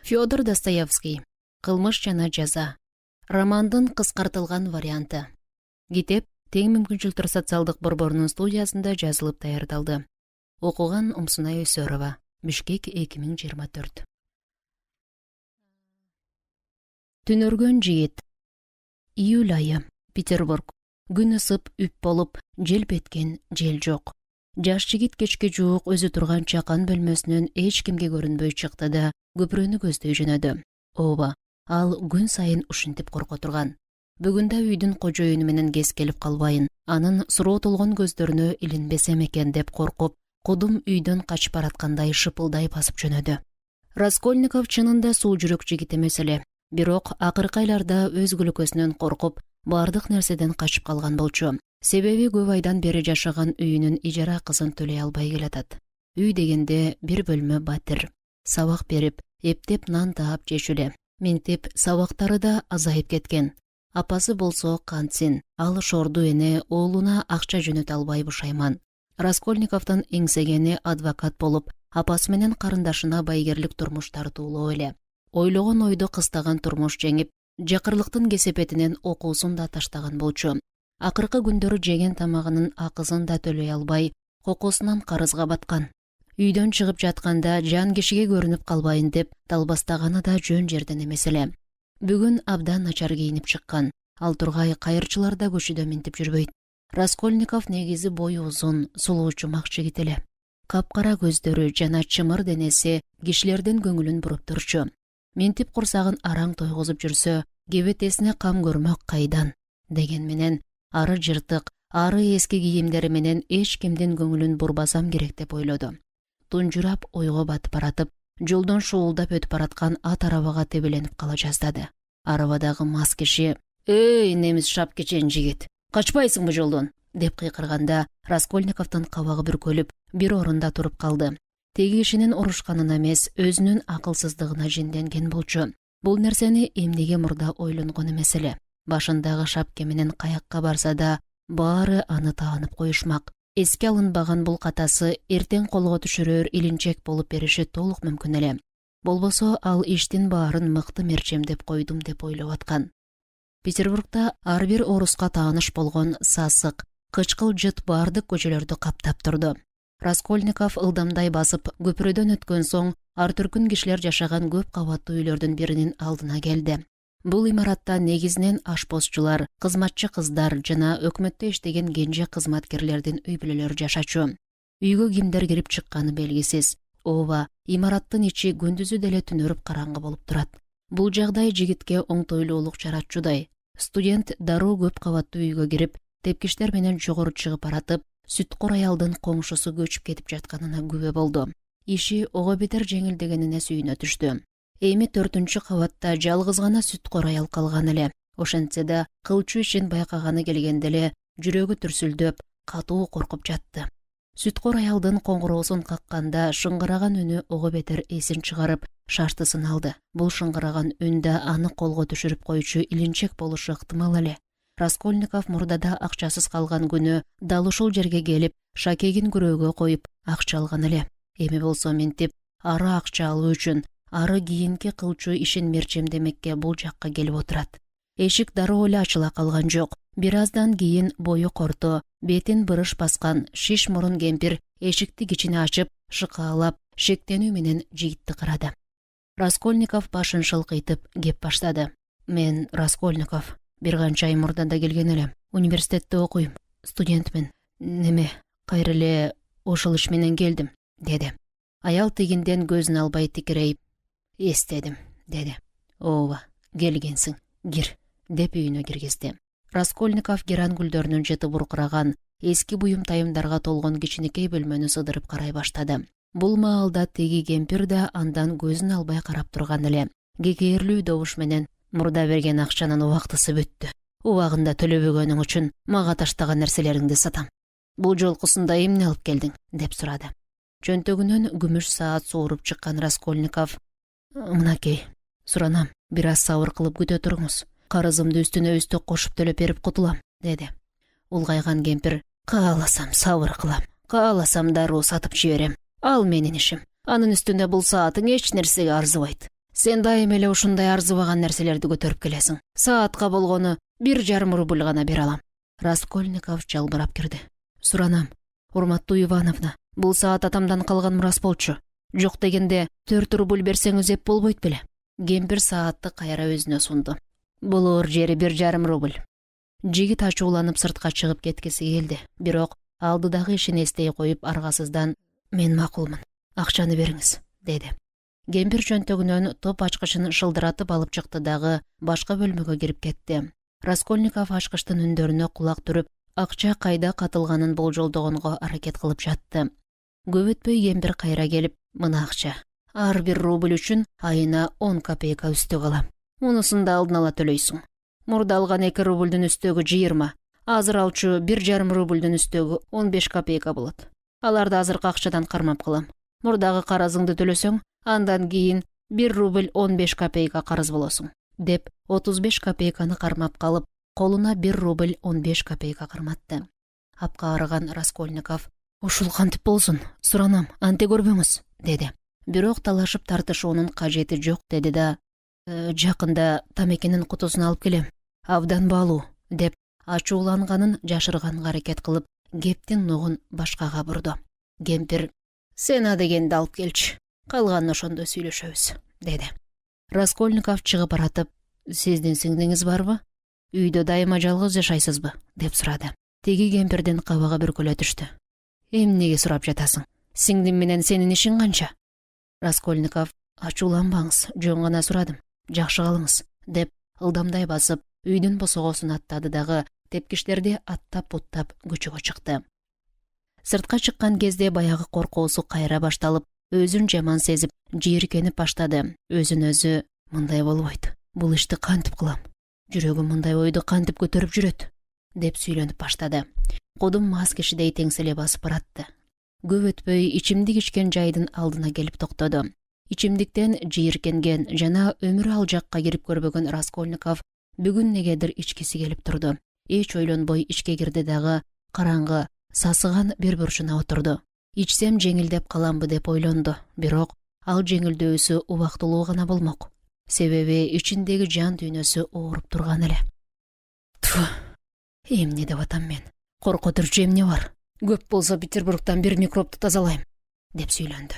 Фёдор Достоевский. Кылмыш жана жаза. Романдын кыскартылган варианты. Китеп Тең мүмкүнчүлүктөр социалдык борборунун студиясында жазылып даярдалды. Окуган Умсунай Өсөрова. Бишкек 2024. Түнөргөн жигит. Июль айы. Петербург. Күн ысып, үп болуп, жел беткен, жел жок. Жаш жигит кечке жуук өзү турган чакан бөлмөсүнөн эч кимге көрүнбөй чыкты да көпүрөнү көздөй жөнөдү. Ооба, ал күн сайын ушинтип корко турган. Бүгүн да үйдүн кожоюну менен кез келип калбайын, анын суроо толгон көздөрүнө илинбесем экен деп коркуп, кудум үйдөн качып бараткандай шыпылдай басып жөнөдү. Раскольников чынында суу жүрөк жигит эмес эле, бирок акыркы айларда өз күлөкөсүнөн коркуп, бардык нерседен качып калган болчу. Себеби көп айдан бери жашаган үйүнүн ижара акысын төлөй албай келатат. Үй дегенде бир бөлмө батир. Сабак берип, эптеп нан таап жешүле. Ментип сабактары да азайып кеткен. Апасы болсо кантсин, ал шорду эне оолуна акча жөнөтө албай бушайман. Раскольниковдун эңсегени адвокат болуп, апасы менен карындашына байгерлик турмуш тартуулоо эле. Ойлогон ойду кыстаган турмуш жеңип, жакырлыктын кесепетинен окуусун да таштаган болчу. Акыркы күндөрү жеген тамагынын акысын да төлөй албай, кокосунан карызга баткан. Үйдөн чыгып жатканда жан кишиге көрүнүп калбайын деп далбастаганы да жөн жерден эмес эле. Бүгүн абдан начар кийинип чыккан. Ал тургай кайырчылар да көчүдө минтип жүрбөйт. Раскольников негизи бою узун, сулуу чумак жигит эле. Капкара көздөрү жана чымыр денеси кишилердин көңүлүн буруп турчу. Минтип курсагын араң тойгузуп жүрсө, кебетесине кам көрмөк кайдан деген менен ары жыртык, ары эски кийимдери менен эч кимдин көңүлүн бурбасам керек деп ойлоду. Тунжурап ойго батып баратып, жолдон шуулдап өтүп бараткан ат арабага тебеленип кала жаздады. Арабадагы мас киши: «Эй, немис шапкичен жигит, качпайсыңбы жолдон?» деп кыйкырганда, Раскольниковдун кабагы бүркөлүп, бир орунда туруп калды. Теги кишинин урушканына эмес, өзүнүн акылсыздыгына жинденген болчу. Бул нерсени эмнеге мурда ойлонгон эмес эле. Башындагы шапке менен каякка барса да, баары аны таанып коюшмак. Эске алынбаган бул катасы эртең колго түшүрөр илинчек болуп бериши толук мүмкүн эле. Болбосо ал иштин баарын мыкты мерчемдеп койдум деп ойлоп аткан. Петербургда ар бир оруска тааныш болгон сасык, кычкыл жыт бардык көчөлөрдү каптап турду. Раскольников ылдамдай басып, көпүрөдөн өткөн соң, ар түркүн кишилер жашаган көп кабаттуу үйлөрдүн биринин алдына келди. Бул имаратта негизинен ашпозчулар, кызматчы кыздар жана өкмөттө иштеген кенже кызматкерлердин үй бүлөлөрү жашачу. Үйгө кимдер кирип чыкканы белгисиз. Ооба, имараттын ичи күндүзү деле түнөрүп караңгы болуп турат. Бул жагдай жигитке оңтойлуулук жаратчудай. Студент дароо көп кабаттуу үйгө кирип, тепкичтер менен жогору чыгып баратып, сүткор аялдын коңшусу көчүп кетип жатканына күбө болду. Иши ого бетер жеңилдегенине сүйүнө түштү. Эми 4-чү кабатта жалгыз гана сүткор аял калган эле. Ошентсе да кылчу ишин байкаганы келгенде эле жүрөгү түрсүлдөп, катуу коркуп жатты. Сүткор аялдын коңгуроосун какканда шыңгыраган үнү ого бетер эсин чыгарып, шаштысын алды. Бул шыңгыраган үндө аны колго түшүрүп койчу илинчек болушу ыктымал эле. Раскольников мурдада акчасыз калган күнү дал ушул жерге келип, шакегин күрөөгө коюп, акча алган эле. Эми болсо минтип, ары акча алуу үчүн ары кийинки кылчу ишин мерчемдемекке бул жакка келип отурат. Эшик дароо эле ачыла калган жок. Бир аздан кийин бою корто, бетин бырыш баскан шиш мурун кемпир эшикти кичине ачып, шыкаалап, шектенүү менен жигитти карады. Раскольников башын шылкыйтып кеп баштады. «Мен Раскольников, бир канча ай мурда да келген элем. Университетте окуйм, студентмин. Неме, кайра эле ошол иш менен келдим», деди. Аял тигинден көзүн албай тикирейип: «Эстедим», деди. «Ооба, келгенсиң, кир», деп үйүнө киргизди. Раскольников геран гүлдөрүнүн жыты буркураган, эски буюм тайымдарга толгон кичинекей бөлмөнү сыдырып карай баштады. Бул маалда теги кемпир да андан көзүн албай карап турган эле. Кекээрлүү добуш менен: «Мурда берген акчанын убактысы бүттү. Убагында төлөбөгөнүң үчүн мага таштаган нерселериңди сатам. Бул жолкусунда эмне алып келдиң?» деп сурады. Чөнтөгүнөн күмүш саат сууруп чыккан Раскольников: «Мынакей, суранам, бир аз сабыр кылып күтө туруңуз. Карызымды үстүнө үстүк кошуп төлөп берип кутулам», деди. Улгайган кемпир: «Кааласам сабыр кылам, кааласам дароо сатып жиберем. Ал менин ишим. Анын үстүнө бул саатың эч нерсеге арзыбайт. Сен дайым эле ушундай арзыбаган нерселерди көтөрүп келесиң. Саатка болгону 1,5 рубль гана бере алам. Раскольников жалбырап кирди. Суранам, урматтуу Ивановна, бул саат атамдан калган мурас болчу. Жок дегенде 4 рубль берсеңиз эп болбойт беле? Кемпир саатты кайра өзүнө сунду. Булуур жери 1,5 рубль. Жигит ачууланып сыртка чыгып кеткиси келди. Бирок алдыдагы ишин эстей коюп аргасыздан мен макулмун. Акчаны бериңиз, деди. Кемпир чөнтөгүнөн топ ачкычын шылдыратып алып чыкты дагы башка бөлмөгө кирип кетти. Раскольников ачкычтын үндөрүнө кулак түрүп, акча кайда катылганын болжолдогонго аракет кылып жатты. Көп өтпөй кемпир кайра келип, мына акча. Ар 1 рубль үчүн айына 10 копейка үстөк алам. Мунусун да алдын ала төлөйсүң. Мурда алган 2 рубльдүн үстөгү 20, азыр алчу 1,5 рубльдүн үстөгү 15 копейка болот. Аларды азыркы акчадан кармап кылам. Мурдагы карызыңды төлөсөң, андан кийин 1 рубль 15 копейка карыз болосуң, деп 35 копейканы кармап калып, колуна 1 рубль 15 копейка карматты. Апка арыган Раскольников: "Ушул кантип болсун? Суранам, анте көрбөңүз", деди. Бирок талашып тартышуунун кажети жок, деди да: "Жакында тамекенин кутусун алып келем. Абдан баалуу", деп ачууланганын жашырганга аракет кылып, кептин нугун башкага бурду. Кемпир: "Сен адегенди алып келчи. Калганын ошондо сүйлөшөбүз", деди. Раскольников чыгып баратып: "Сиздин сиңдиңиз барбы? Үйдө дайыма жалгыз жашайсызбы?" деп сурады. Теги кемпирдин кабыгы бүркөлө түштү. "Эмнеге сурап жатасың? Сиңдим менен сенин ишиң канча?" Раскольников: "Ачууланбаңыз, жөн гана сурадым. Жакшы калыңыз", деп ылдамдай басып, үйдүн босогосун аттады дагы тепкичтерди аттап-буттап көчөгө чыкты. Сыртка чыккан кезде баягы коркуусу кайра башталып, өзүн жаман сезип, жийиркенип баштады. Өзүн өзү: "Мындай болбойт. Бул ишти кантип кылам? Жүрөгүм мындай ойду кантип көтөрүп жүрөт?" деп сүйлөнүп баштады. Кудум мас кишидей теңселе басып баратты. Көп өтпөй ичимдик ичкен жайдын алдына келип токтоду. Ичимдиктен жийиркенген жана өмүрү ал жакка кирип көрбөгөн Раскольников бүгүн негедир ичкиси келип турду. Эч ойлонбой ичке кирди дагы караңгы, сасыган бир бурчуна отурду. Ичсем жеңилдеп каламбы деп ойлонду, бирок ал жеңилдөөсү убактылуу гана болмок. Себеби ичиндеги жан дүйнөсү ооруп турган эле. Тфу, эмне деп атам мен? Коркотурчу эмне бар? Көп болсо Петербургтан бир микробду тазалайм, деп сүйлөндү.